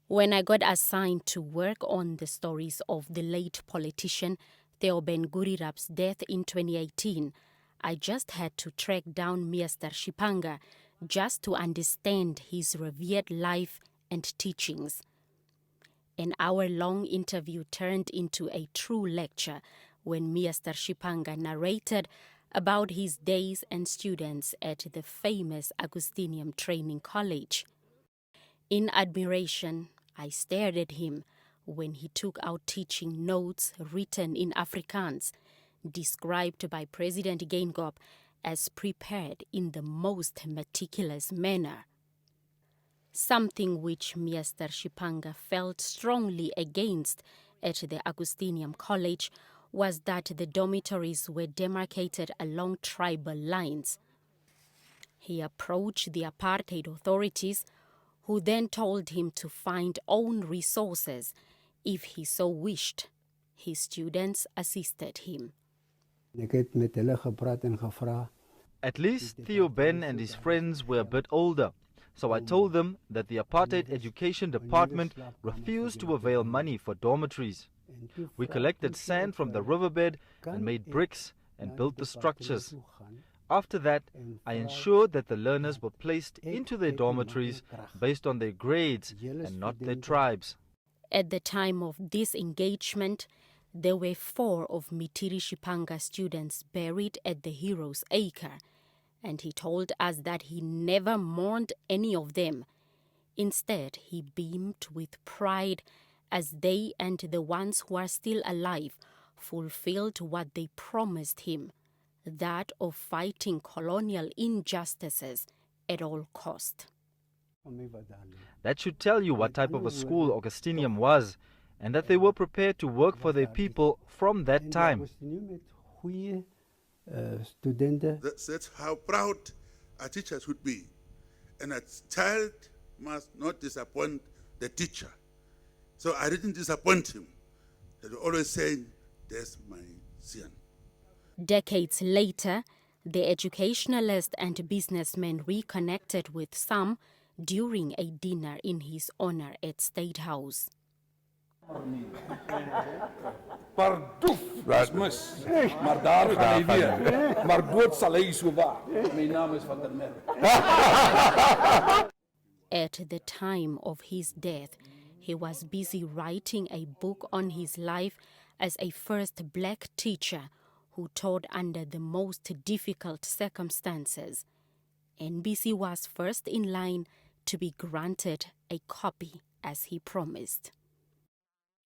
When I got assigned to work on the stories of the late politician Theo Ben-Gurirab's death in 2018, I just had to track down Mr. Shipanga just to understand his revered life and teachings. An hour-long interview turned into a true lecture when Mr. Shipanga narrated about his days and students at the famous Augustinian Training College. In admiration, I stared at him when he took out teaching notes written in Afrikaans, described by President Geingob as prepared in the most meticulous manner. Something which Mr. Shipanga felt strongly against at the Augustinian College was that the dormitories were demarcated along tribal lines. He approached the apartheid authorities, who then told him to find own resources if he so wished. His students assisted him. At least Theo Ben and his friends were a bit older, so I told them that the Apartheid Education Department refused to avail money for dormitories. We collected sand from the riverbed and made bricks and built the structures. After that, I ensured that the learners were placed into their dormitories based on their grades and not their tribes. At the time of this engagement, there were 4 of Mitiri Shipanga students buried at the Heroes' Acre, and he told us that he never mourned any of them. Instead, he beamed with pride as they and the ones who are still alive fulfilled what they promised him, that of fighting colonial injustices at all cost. That should tell you what type of a school Augustinium was, and that they were prepared to work for their people from that time. That's how proud our teachers would be. And a child must not disappoint the teacher. So I didn't disappoint him. They were always saying, "That's my son." Decades later, the educationalist and businessman reconnected with some during a dinner in his honor at State House. Pardoef, dis mis. Maar daar gaan hy weer. Maar dood sal hy so waar. My naam is Van der Merwe. At the time of his death, he was busy writing a book on his life as a first black teacher who taught under the most difficult circumstances. NBC was first in line to be granted a copy as he promised.